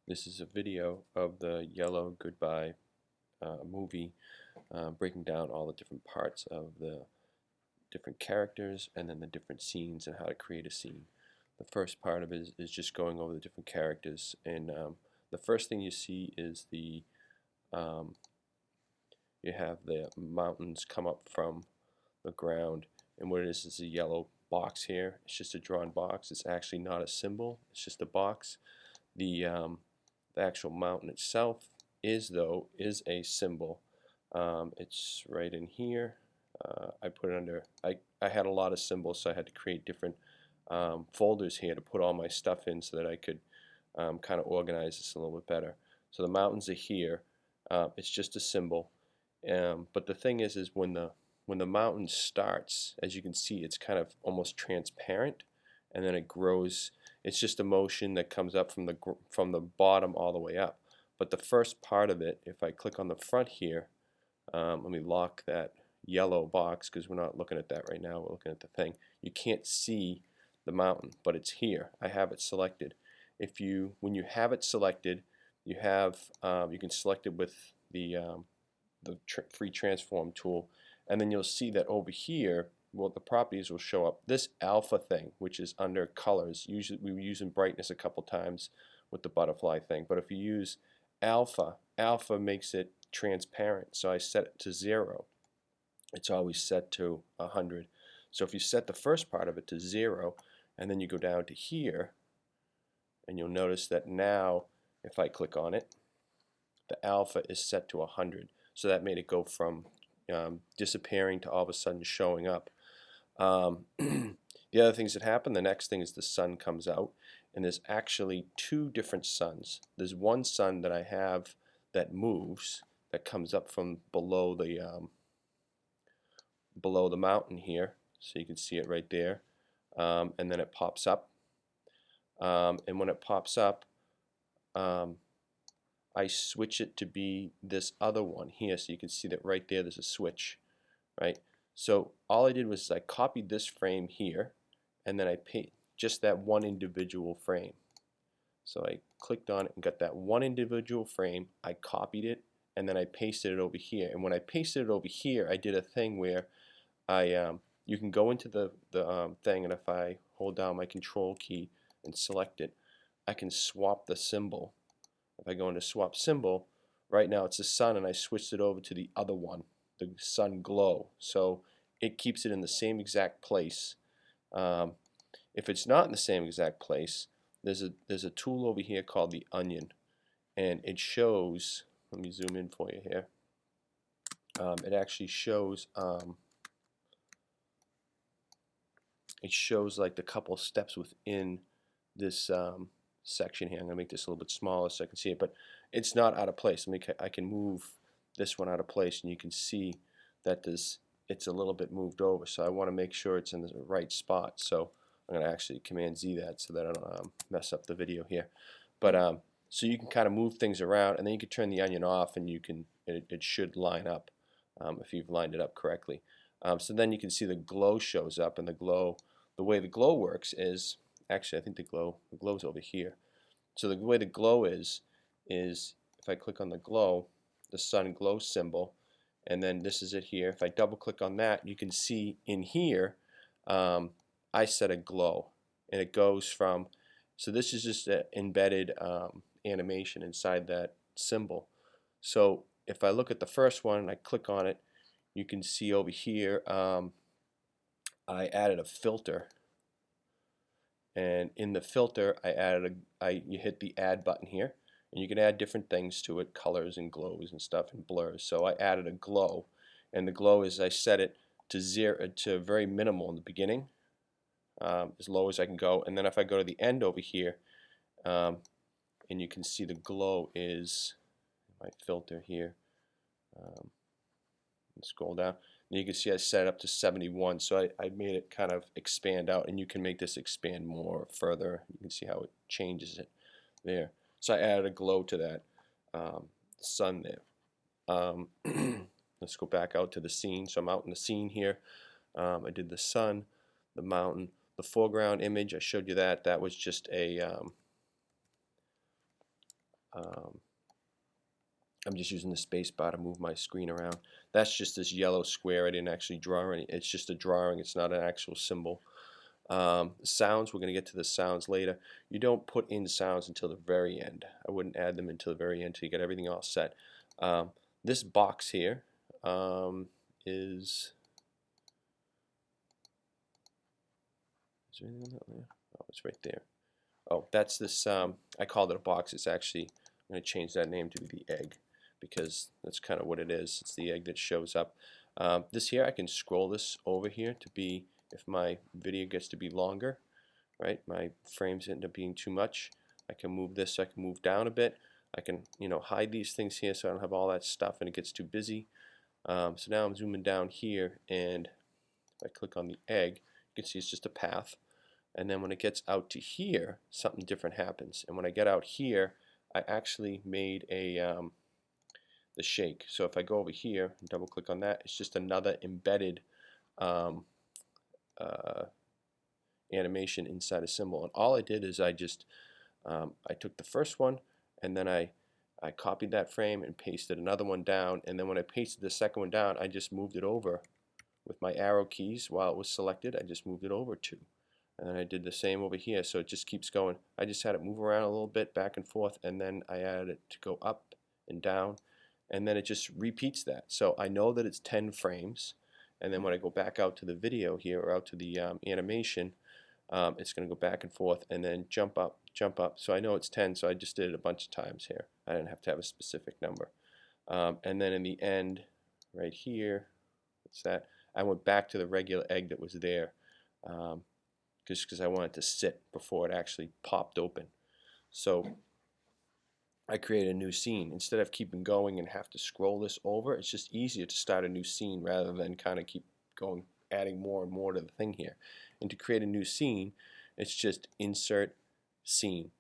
This is a video of the Yellow Goodbye movie, breaking down all the different parts of the different characters and then the different scenes and how to create a scene. The first part of it is just going over the different characters, and the first thing you see is um, you have the mountains come up from the ground, and what it is a yellow box here. It's just a drawn box. It's actually not a symbol. It's just a box. The actual mountain itself is a symbol. It's right in here. I put it under. I had a lot of symbols, so I had to create different folders here to put all my stuff in, so that I could kind of organize this a little bit better. So the mountains are here. It's just a symbol. But the thing is when the mountain starts, as you can see, it's kind of almost transparent, and then it grows. It's just a motion that comes up from the bottom all the way up. But the first part of it, if I click on the front here, let me lock that yellow box because we're not looking at that right now. We're looking at the thing. You can't see the mountain, but it's here. I have it selected. When you have it selected, you can select it with the free transform tool, and then you'll see that over here, well, the properties will show up. This alpha thing, which is under colors, usually we were using brightness a couple times with the butterfly thing, but if you use alpha, alpha makes it transparent, so I set it to 0. It's always set to 100. So if you set the first part of it to 0, and then you go down to here, and you'll notice that now, if I click on it, the alpha is set to 100. So that made it go from disappearing to all of a sudden showing up. The other things that happen, the next thing is the sun comes out, and there's actually two different suns. There's one sun that I have that moves, that comes up from below the mountain here, so you can see it right there, and then it pops up, and when it pops up, I switch it to be this other one here, so you can see that right there there's a switch, right? So all I did was I copied this frame here, and then I paste just that one individual frame. So I clicked on it and got that one individual frame, I copied it, and then I pasted it over here. And when I pasted it over here, I did a thing where you can go into the thing, and if I hold down my control key and select it, I can swap the symbol. If I go into swap symbol, right now it's the sun, and I switched it over to the other one, the sun glow. So it keeps it in the same exact place. If it's not in the same exact place, there's a tool over here called the onion, and it shows. Let me zoom in for you here. It actually shows. It shows like the couple steps within this section here. I'm going to make this a little bit smaller so I can see it, but it's not out of place. I can move this one out of place, and you can see that it's a little bit moved over, so I want to make sure it's in the right spot. So I'm going to actually Command Z that so that I don't mess up the video here. But so you can kind of move things around, and then you can turn the onion off, and it should line up if you've lined it up correctly. So then you can see the glow shows up, and the way the glow works is, actually, I think the glow's over here. So the way the glow is if I click on the glow, the sun glow symbol, and then this is it here. If I double click on that, you can see in here I set a glow, and it goes from, so this is just an embedded animation inside that symbol. So if I look at the first one and I click on it, you can see over here I added a filter, and in the filter you hit the add button here, and you can add different things to it, colors and glows and stuff and blurs. So I added a glow, and the glow is, I set it to 0 to very minimal in the beginning, as low as I can go, and then if I go to the end over here, and you can see the glow is my filter here. Scroll down, and you can see I set it up to 71, so I made it kind of expand out, and you can make this expand more further. You can see how it changes it there. So I added a glow to that sun there. Let's go back out to the scene. So I'm out in the scene here. I did the sun, the mountain, the foreground image. I showed you that. That was just a I'm just using the space bar to move my screen around. That's just this yellow square. I didn't actually draw any. It's just a drawing. It's not an actual symbol. Sounds, we're going to get to the sounds later. You don't put in sounds until the very end. I wouldn't add them until the very end until you get everything all set. This box here is there anything on that there? Oh, it's right there. Oh, that's this, I called it a box. It's actually, I'm going to change that name to be the egg because that's kind of what it is. It's the egg that shows up. This here, I can scroll this over here to be, if my video gets to be longer, right, my frames end up being too much, I can move this, I can move down a bit. I can, hide these things here so I don't have all that stuff and it gets too busy. So now I'm zooming down here, and if I click on the egg, you can see it's just a path. And then when it gets out to here, something different happens. And when I get out here, I actually made the shake. So if I go over here and double click on that, it's just another embedded animation inside a symbol. And all I did is I just I took the first one, and then I copied that frame and pasted another one down. And then when I pasted the second one down, I just moved it over with my arrow keys. While it was selected, I just moved it over to. And then I did the same over here, so it just keeps going. I just had it move around a little bit back and forth, and then I added it to go up and down, and then it just repeats that. So I know that it's 10 frames, and then when I go back out to the video here, or out to the animation, it's going to go back and forth and then jump up, jump up. So I know it's 10, so I just did it a bunch of times here. I didn't have to have a specific number. And then in the end, right here, what's that? I went back to the regular egg that was there. Just because I wanted to sit before it actually popped open. So I created a new scene. Instead of keeping going and have to scroll this over, it's just easier to start a new scene rather than kind of keep going, adding more and more to the thing here. And to create a new scene, it's just insert scene.